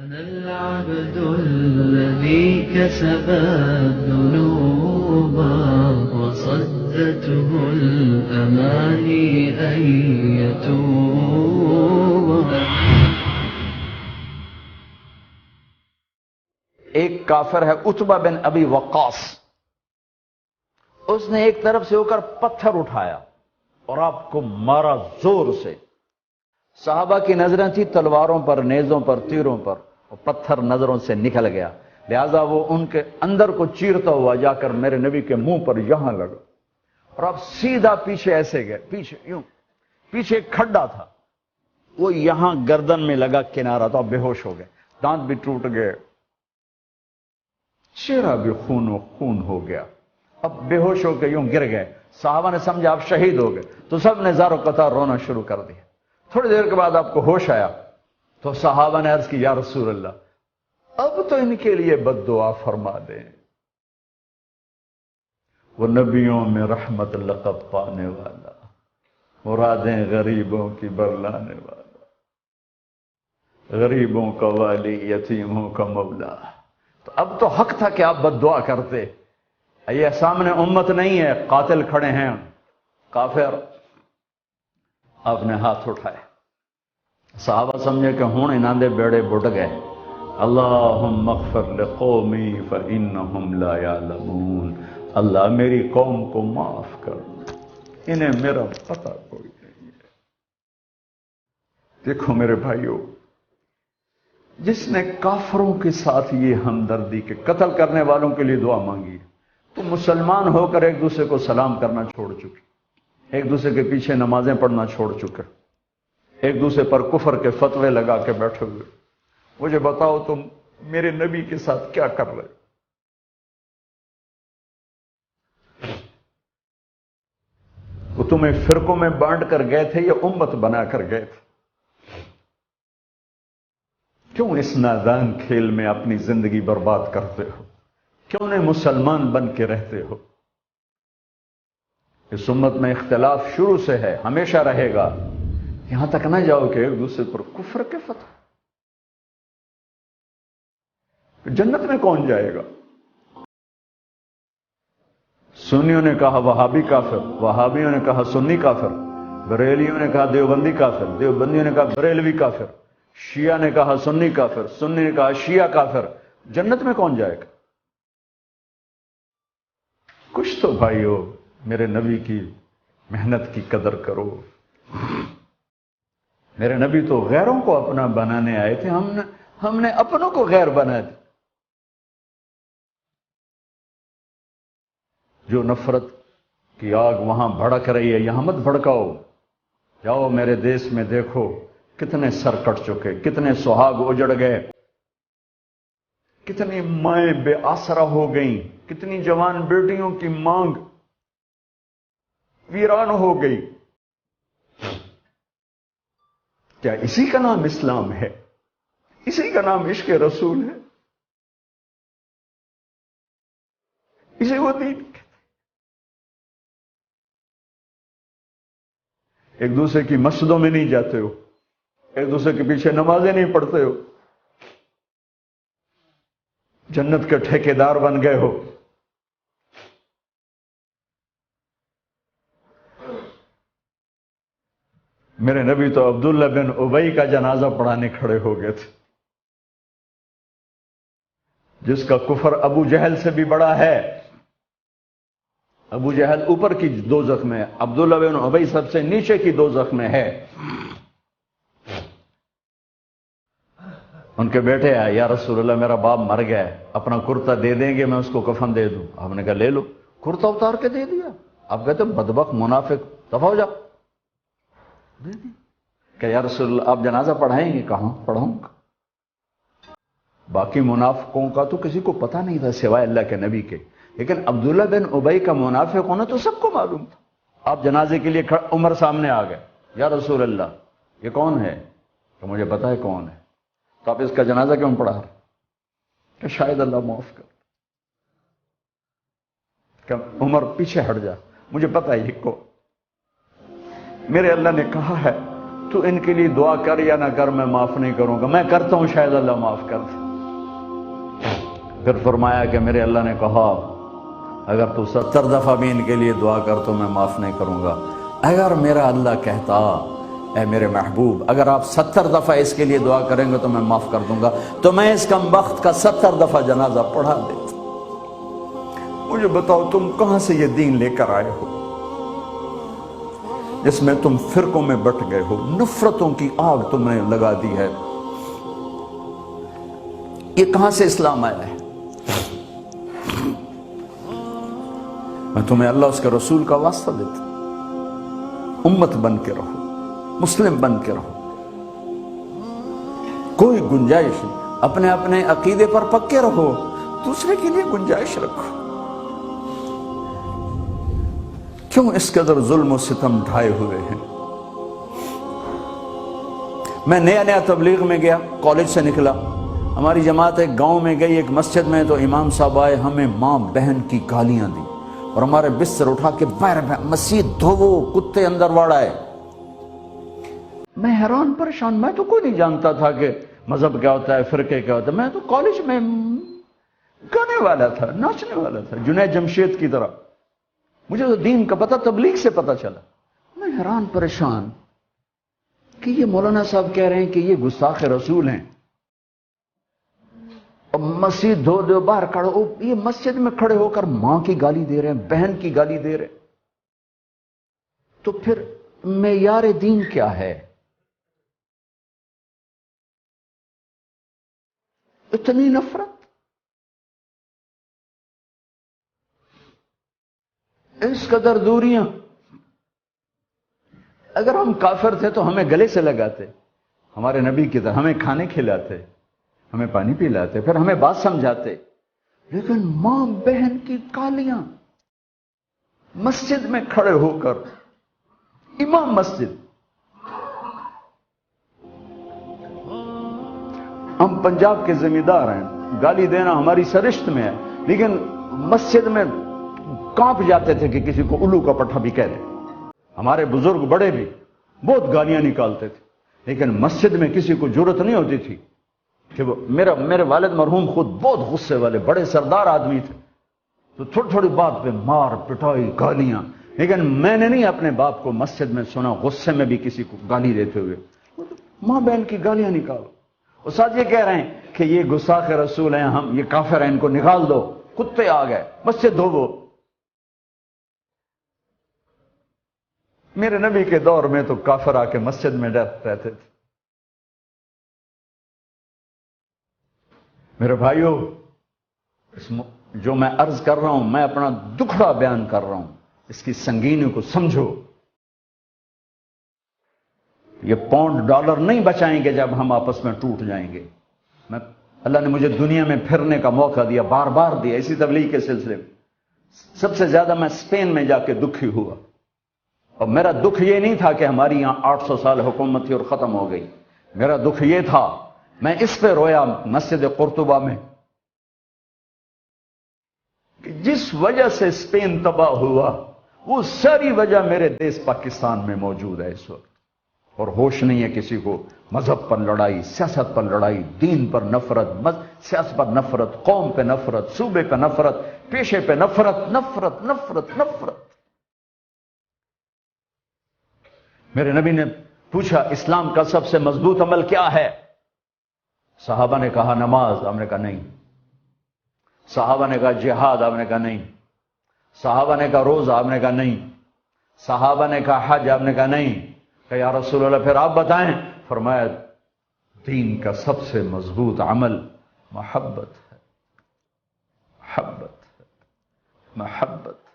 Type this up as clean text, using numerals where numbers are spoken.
أنا العبد الذي كسب الذنوب وصدته الأماني أن يتوب. ایک کافر ہے عتبہ بن ابی وقاص، اس نے ایک طرف سے ہو کر پتھر اٹھایا اور آپ کو مارا زور سے. صحابہ کی نظریں تھی تلواروں پر، نیزوں پر، تیروں پر، اور پتھر نظروں سے نکل گیا، لہذا وہ ان کے اندر کو چیرتا ہوا جا کر میرے نبی کے منہ پر یہاں لگا، اور آپ سیدھا پیچھے ایسے گئے، پیچھے یوں، پیچھے ایک کھڈا تھا، وہ یہاں گردن میں لگا، کنارہ تو آپ بے ہوش ہو گئے، دانت بھی ٹوٹ گئے، چہرہ بھی خون و خون ہو گیا، اب بے ہوش ہو کے یوں گر گئے. صحابہ نے سمجھا آپ شہید ہو گئے تو سب نے زار و قطار رونا شروع کر دیا. تھوڑی دیر کے بعد آپ کو ہوش آیا تو صحابہ نے عرض کی یا رسول اللہ اب تو ان کے لیے بد دعا فرما دیں، وہ نبیوں میں رحمت لقب پانے والا، مرادیں غریبوں کی برلانے والا، غریبوں کا والی، یتیموں کا مولا. تو اب تو حق تھا کہ آپ بد دعا کرتے. یہ سامنے امت نہیں ہے، قاتل کھڑے ہیں کافر. آپ نے ہاتھ اٹھائے، صحابہ سمجھے کہ ہوں انہاں دے بیڑے بڑھ گئے. اللہم اغفر لقومی فانہم لا یعلمون، اللہ میری قوم کو معاف کر، انہیں میرا پتہ کوئی نہیں ہے. دیکھو میرے بھائیو، جس نے کافروں کے ساتھ یہ ہمدردی کے قتل کرنے والوں کے لیے دعا مانگی تو مسلمان ہو کر ایک دوسرے کو سلام کرنا چھوڑ چکے، ایک دوسرے کے پیچھے نمازیں پڑھنا چھوڑ چکے، ایک دوسرے پر کفر کے فتوے لگا کے بیٹھے ہوئے. مجھے بتاؤ تم میرے نبی کے ساتھ کیا کر رہے؟ وہ تمہیں فرقوں میں بانٹ کر گئے تھے یا امت بنا کر گئے تھے؟ کیوں اس نادان کھیل میں اپنی زندگی برباد کرتے ہو؟ کیوں نہیں مسلمان بن کے رہتے ہو؟ اس امت میں اختلاف شروع سے ہے، ہمیشہ رہے گا، یہاں تک نہ جاؤ کہ ایک دوسرے پر کفر کے فتح. جنت میں کون جائے گا؟ سنیوں نے کہا وہابی کافر، وہابیوں نے کہا سنی کافر، بریلیوں نے کہا دیوبندی کافر، دیوبندیوں نے کہا بریلوی کافر، شیعہ نے کہا سنی کافر، سنی نے کہا شیعہ کافر. جنت میں کون جائے گا؟ کچھ تو بھائیو میرے نبی کی محنت کی قدر کرو. میرے نبی تو غیروں کو اپنا بنانے آئے تھے، ہم نے اپنوں کو غیر بنا دیا. جو نفرت کی آگ وہاں بھڑک رہی ہے یہاں مت بھڑکاؤ. جاؤ میرے دیس میں دیکھو کتنے سر کٹ چکے، کتنے سہاگ اجڑ گئے، کتنی مائیں بے آسرا ہو گئیں، کتنی جوان بیٹیوں کی مانگ ویران ہو گئی. کیا اسی کا نام اسلام ہے؟ اسی کا نام عشق رسول ہے؟ اسے وہ دین کہتے؟ ایک دوسرے کی مسجدوں میں نہیں جاتے ہو، ایک دوسرے کے پیچھے نمازیں نہیں پڑھتے ہو، جنت کے ٹھیکیدار بن گئے ہو. میرے نبی تو عبداللہ بن ابی کا جنازہ پڑھانے کھڑے ہو گئے تھے، جس کا کفر ابو جہل سے بھی بڑا ہے. ابو جہل اوپر کی دوزخ میں، عبداللہ بن ابی سب سے نیچے کی دوزخ میں ہے. ان کے بیٹے آئے، یا رسول اللہ میرا باپ مر گیا ہے، اپنا کرتا دے دیں گے میں اس کو کفن دے دوں؟ آپ نے کہا لے لو. کرتا اتار کے دے دیا. آپ کہتے بدبخت منافق دفع ہو جا. دے دیا کہ یا رسول اللہ آپ جنازہ پڑھائیں گے؟ کہاں پڑھاؤں گا. باقی منافقوں کا تو کسی کو پتہ نہیں تھا سوائے اللہ کے نبی کے، لیکن عبداللہ بن ابی کا منافق ہونا تو سب کو معلوم تھا. آپ جنازے کے لیے عمر سامنے آ گئے، یا رسول اللہ یہ کون ہے؟ تو مجھے پتا ہے کون ہے. تو آپ اس کا جنازہ کیوں پڑھا رہے؟ کہ شاید اللہ معاف کر. کہ عمر پیچھے ہٹ جا، مجھے پتا ہے یہ کو میرے اللہ نے کہا ہے تو ان کے لیے دعا کر یا نہ کر، میں معاف نہیں کروں گا، میں کرتا ہوں شاید اللہ معاف کر دے۔ پھر فرمایا کہ میرے اللہ نے کہا اگر تو 70 دفعہ بھی ان کے لیے دعا کر تو میں معاف نہیں کروں گا۔ اگر میرا اللہ کہتا اے میرے محبوب اگر آپ 70 دفعہ اس کے لیے دعا کریں گے تو میں معاف کر دوں گا، تو میں اس کم بخت کا 70 دفعہ جنازہ پڑھا دیتا۔ مجھے بتاؤ تم کہاں سے یہ دین لے کر آئے ہو جس میں تم فرقوں میں بٹ گئے ہو، نفرتوں کی آگ تم نے لگا دی ہے، یہ کہاں سے اسلام آیا ہے؟ میں تمہیں اللہ اس کے رسول کا واسطہ دیتا ہوں، امت بن کے رہو، مسلم بن کے رہو، کوئی گنجائش نہیں، اپنے اپنے عقیدے پر پکے رہو، دوسرے کے لیے گنجائش رکھو۔ کیوں اس قدر ظلم و ستم ڈھائے ہوئے ہیں؟ میں نیا تبلیغ میں گیا، کالج سے نکلا، ہماری جماعت ایک گاؤں میں گئی، ایک مسجد میں، تو امام صاحب آئے، ہمیں ماں بہن کی گالیاں دی اور ہمارے بستر اٹھا کے باہر مسجد دھوو، کتے اندر واڑ آئے۔ میں حیران پریشان، میں تو کوئی نہیں جانتا تھا کہ مذہب کیا ہوتا ہے، فرقے کیا ہوتا ہے، میں تو کالج میں گانے والا تھا، ناچنے والا تھا، جنید جمشید کی طرح، مجھے تو دین کا پتہ تبلیغ سے پتہ چلا۔ میں حیران پریشان کہ یہ مولانا صاحب کہہ رہے ہیں کہ یہ گستاخ رسول ہیں، اب مسجد دھو دو، باہر کھڑے ہو، یہ مسجد میں کھڑے ہو کر ماں کی گالی دے رہے ہیں، بہن کی گالی دے رہے ہیں، تو پھر معیار دین کیا ہے؟ اتنی نفرت، اس قدر دوریاں۔ اگر ہم کافر تھے تو ہمیں گلے سے لگاتے، ہمارے نبی کی طرح ہمیں کھانے کھلاتے، ہمیں پانی پلاتے، پھر ہمیں بات سمجھاتے، لیکن ماں بہن کی گالیاں، مسجد میں کھڑے ہو کر، امام مسجد۔ ہم پنجاب کے ذمہ دار ہیں، گالی دینا ہماری سرشت میں ہے، لیکن مسجد میں کانپ جاتے تھے کہ کسی کو الو کا پٹھا بھی کہہ دے۔ ہمارے بزرگ بڑے بھی بہت گالیاں نکالتے تھے، لیکن مسجد میں کسی کو جرت نہیں ہوتی تھی کہ وہ میرے والد مرحوم خود بہت غصے والے بڑے سردار آدمی تھے، تو تھوڑی تھوڑی بات پہ مار پٹائی گالیاں، لیکن میں نے نہیں اپنے باپ کو مسجد میں سنا غصے میں بھی کسی کو گالی دیتے ہوئے۔ ماں بہن کی گالیاں نکالو، استاد یہ کہہ رہے ہیں کہ یہ گستاخ رسول ہیں، ہم یہ کافر ہیں، ان کو نکال دو، کتے آ گئے، مسجد دھوو۔ میرے نبی کے دور میں تو کافر آ کے مسجد میں رہتے تھے۔ میرے بھائیو، جو میں عرض کر رہا ہوں، میں اپنا دکھڑا بیان کر رہا ہوں، اس کی سنگینی کو سمجھو۔ یہ پاؤنڈ ڈالر نہیں بچائیں گے جب ہم آپس میں ٹوٹ جائیں گے۔ اللہ نے مجھے دنیا میں پھرنے کا موقع دیا، بار بار دیا، اسی تبلیغ کے سلسلے میں۔ سب سے زیادہ میں اسپین میں جا کے دکھی ہوا، اور میرا دکھ یہ نہیں تھا کہ ہماری یہاں 800 سال حکومت تھی اور ختم ہو گئی، میرا دکھ یہ تھا، میں اس پہ رویا مسجد قرطبہ میں کہ جس وجہ سے اسپین تباہ ہوا، وہ ساری وجہ میرے دیس پاکستان میں موجود ہے اس وقت، اور ہوش نہیں ہے کسی کو۔ مذہب پر لڑائی، سیاست پر لڑائی، دین پر نفرت، سیاست پر نفرت، قوم پہ نفرت، صوبے پہ نفرت، پیشے پہ نفرت، نفرت نفرت نفرت۔ میرے نبی نے پوچھا اسلام کا سب سے مضبوط عمل کیا ہے؟ صحابہ نے کہا نماز، آپ نے کہا نہیں۔ صحابہ نے کہا جہاد، آپ نے کہا نہیں۔ صحابہ نے کہا روزہ، آپ نے کہا نہیں۔ صحابہ نے کہا حج، آپ نے کہا نہیں۔ کہ یا رسول اللہ پھر آپ بتائیں؟ فرمایا دین کا سب سے مضبوط عمل محبت ہے، محبت ہے، محبت ہے۔